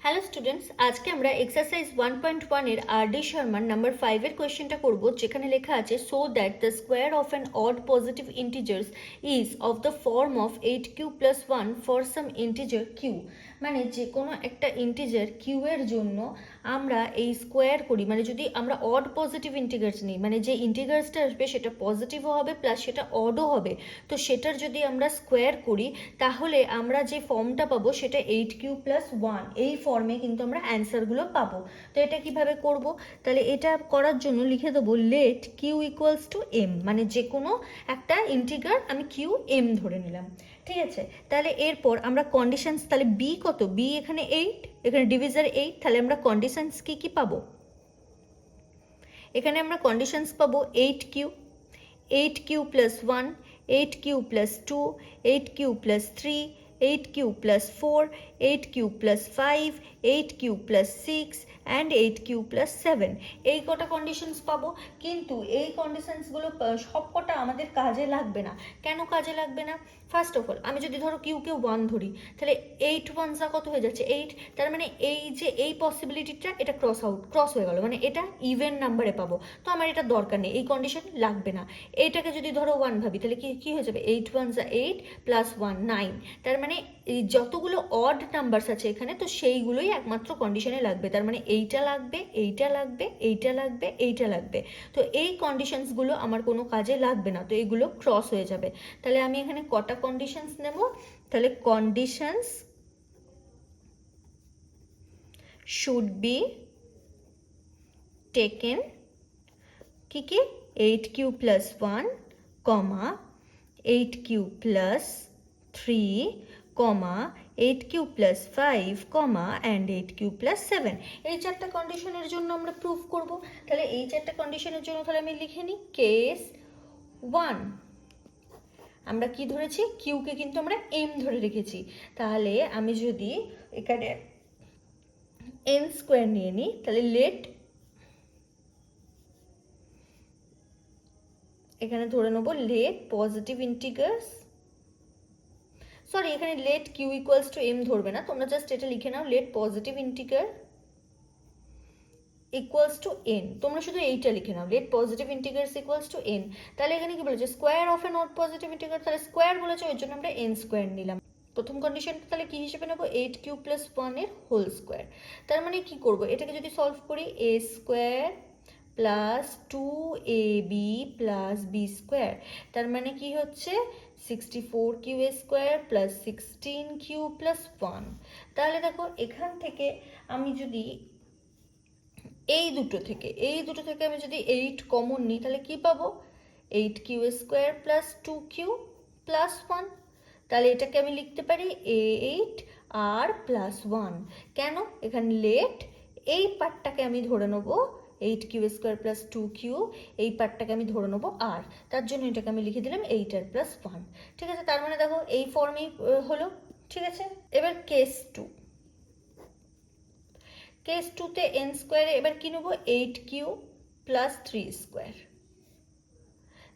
Hello students, আজকে আমরা exercise 1.1 এর আর.ডি. শর্মার নাম্বার 5 এর কোয়েশ্চেনটা করব, যেখানে লেখা আছে so that the square of an odd positive integers is of the form of 8q + 1 for some integer q। মানে যে কোনো একটা ইন্টিজার কিউ এর জন্য আমরা এই স্কোয়ার করি, মানে যদি আমরা অড পজিটিভ ইন্টিজার্স নিই, মানে যে ইন্টিজার্সটা আসবে সেটা পজিটিভও হবে প্লাস সেটা অডও হবে, তো সেটার যদি আমরা স্কোয়ার করি তাহলে আমরা যে ফর্মটা পাবো সেটা 8q + 1, এই ফর্মে কিন্তু আমরা অ্যান্সারগুলো পাবো। তো এটা কিভাবে করব? তাহলে এটা করার জন্য লিখে দেবো let q equals to m, মানে যে কোনো একটা ইন্টিগ্রাল আমি কিউ এম ধরে নিলাম। ঠিক আছে, তাহলে এরপর আমরা কন্ডিশনস, তাহলে বি কত, বি এখানে 8, এখানে ডিভিজার 8, তাহলে আমরা কন্ডিশনস কি কি পাবো? এখানে আমরা কন্ডিশনস পাবো 8q, 8q + 1, 8q + 2, 8q + 3, 8q + 4, 8q + 5, 8q + 6 and 8q + 7, এই কটা কন্ডিশনস পাবো। কিন্তু এই কন্ডিশনসগুলো সব কটা আমাদের কাজে লাগবে না। কেন কাজে লাগবে না? ফার্স্ট অফ অল আমি যদি ধরো কিউকে 1 ধরি, তাহলে 8 1 কত হয়ে যাচ্ছে 8, তার মানে এই যে এই পসিবিলিটিটা এটা ক্রস হয়ে গেল, মানে এটা ইভেন নাম্বারে পাবো, তো আমার এটা দরকার নেই, এই কন্ডিশন লাগবে না। এইটাকে যদি ধরো 1 ভাবি, তাহলে কি হয়ে যাবে 8 1 8 + 1 9, তার মানে এই যতগুলো অড নাম্বারস আছে এখানে, তো সেইগুলোই একমাত্র কন্ডিশনে লাগবে, তার মানে এইটা লাগবে, এইটা লাগবে, এইটা লাগবে, এইটা লাগবে। তো এই কন্ডিশনসগুলো আমার কোনো কাজে লাগবে না, তো এইগুলো ক্রস হয়ে যাবে। তাহলে আমি এখানে কটা কন্ডিশনস নেব? তাহলে কন্ডিশনস শুড বি টেকেন কি কি 8q + 1, 8q + 3, 8q + 5, and 8q + 7, এই চারটা কন্ডিশনের জন্য আমরা প্রুফ করব। তাহলে এই চারটা কন্ডিশনের জন্য তাহলে আমি লিখে নিই কেস 1। আমরা কি ধরেছি? কিউকে কিন্তু আমরা এম ধরে রেখেছি। তাহলে আমি যদি এখানে এন স্কোয়ার নিয়ে নিই, তাহলে লেট এখানে ধরে নেবো লেট পজিটিভ ইন্টিজার্স, সরি এখানে let q equals to m ধরবে না, তোমরা জাস্ট এটা লিখে নাও let positive integer equals to n, তোমরা শুধু এইটা লিখে নাও let positive integers equals to n. তাহলে এখানে কি বলেছে square of a not positive integer, তাহলে স্কোয়ার বলেছে ওই জন্য আমরা এন স্কোয়ার নিলাম। প্রথম কন্ডিশনটা তাহলে কি হিসেবে নেবো 8q + 1 এর হোল স্কোয়ার। তার মানে কি করব, এটাকে যদি সলভ করি a square plus 2ab + b square, তার মানে কি হচ্ছে 64q² + 16q + 1। তাহলে দেখো এখান থেকে আমি যদি এই দুটো থেকে আমি যদি 8 কমন নিই, তাহলে কি পাবো 8q² + 2q + 1। তাহলে এটাকে আমি লিখতে পারি 8 আর +1। কেন? এখানে লেট এই পার্টটাকে আমি ধরে নেবো 8q² + 2q, এই পার্টটাকে আমি ধরে নেবো আর, তার জন্য এটাকে আমি লিখে দিলাম 8 আর +1। ঠিক আছে, তার মানে দেখো এই ফর্মেই হলো। ঠিক আছে, এবার কেস 2। কেস 2তে এন স্কোয়ারে এবার কি নেবো 8q + 3 স্কোয়ার।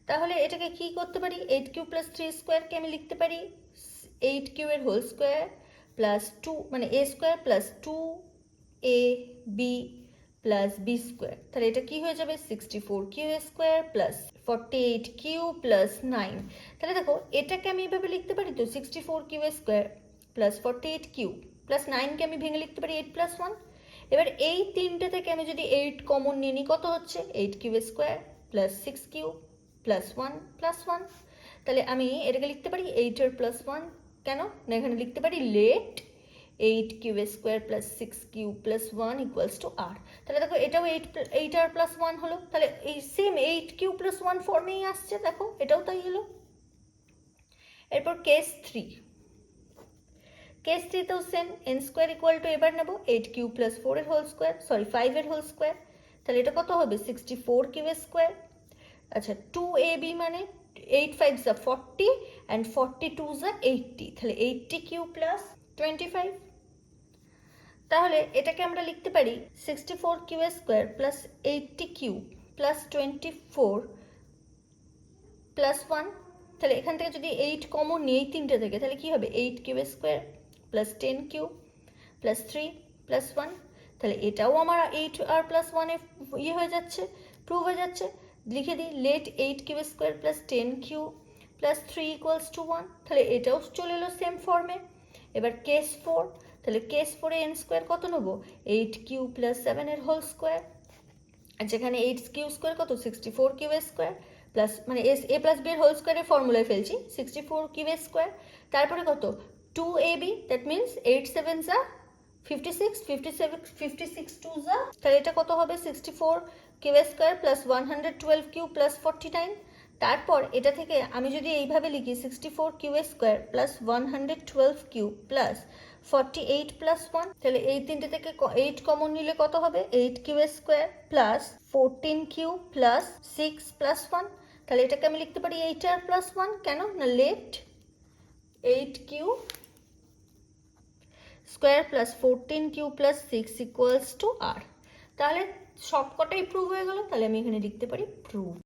তাহলে এটাকে কি করতে পারি 8q + 3 স্কোয়ারকে আমি লিখতে পারি 8q এর হোল স্কোয়ার প্লাস 2, মানে a square plus 2ab + b square. তাহলে এটা কি হয়ে যাবে 64q² + 48q + 9। তাহলে দেখো এটাকে আমি এভাবে লিখতে পারি তো 64q² + 48q + 9কে আমি ভেঙে লিখতে পারি 8 + 1। এবার এই তিনটে থেকে আমি যদি 8 কমন নিয়ে নিই, কত হচ্ছে 8q² + 6q + 1 + 1। তাহলে আমি এটাকে লিখতে পারি 8 এর +1, কেন না এখানে লিখতে পারি লেট 8q² + 6q + 1 = r। তাহলে দেখো এটাও 8 আর +1 হলো, তাহলে এই সেম 8q + 1 ফর্মেই আসছে, দেখো এটাও তাই হলো। এরপর কেস 3, কেস 3তেও same n square equal to এবার নেবো 8q + 4 এর হোল স্কোয়ার, সরি 5 এর হোল স্কোয়ার। তাহলে এটা কত হবে 64q²। আচ্ছা 2ab মানে 8 5 40 and 42 80, তাহলে 80q + 25। তাহলে এটাকে আমরা লিখতে পারি 64q² + 80q + 24 + 1। তাহলে এখান থেকে যদি 8 কমন নিই এই তিনটে থেকে, তাহলে কি হবে 8q² + 10q + 3 প্লাস ওয়ান, তাহলে এটাও আমার 8r প্লাস ওয়ানে ইয়ে হয়ে যাচ্ছে, প্রুভ হয়ে যাচ্ছে। লিখে দিই let 8q square plus 10q plus 3 equals to 1, তাহলে এটাও চলে এলো সেম ফর্মে। এবার কেস 4, তাহলে কেস 4-এ n স্কোয়ার কত নেবো, 8q প্লাস 7 এর হোল স্কোয়ার, আর যেখানে 8q স্কোয়ার কত 64q স্কোয়ার প্লাস মানে a প্লাস বি এর হোল স্কোয়ারের ফর্মুলায় ফেলছি 64q স্কোয়ার, তারপরে কত 2ab, দ্যাট মিনস 8 7 যা 56, 56 2 যা, তাহলে এটা কত হবে 64q square plus 112q plus 49। তারপর এটা থেকে আমি যদি এইভাবে লিখি 64q square plus 112q plus 48 plus 1, তাহলে এই তিনটে থেকে 8 কমন নিলে কত হবে 8q square plus 14q plus 6 plus 1, তাহলে এটাকে আমি লিখতে পারি 8r প্লাস 1, কেন না let 8q square plus 14q plus 6 equals to r। তাহলে সবকটাই প্রুভ হয়ে গেল, তাহলে আমি এখানে লিখতে পারি প্রুভ।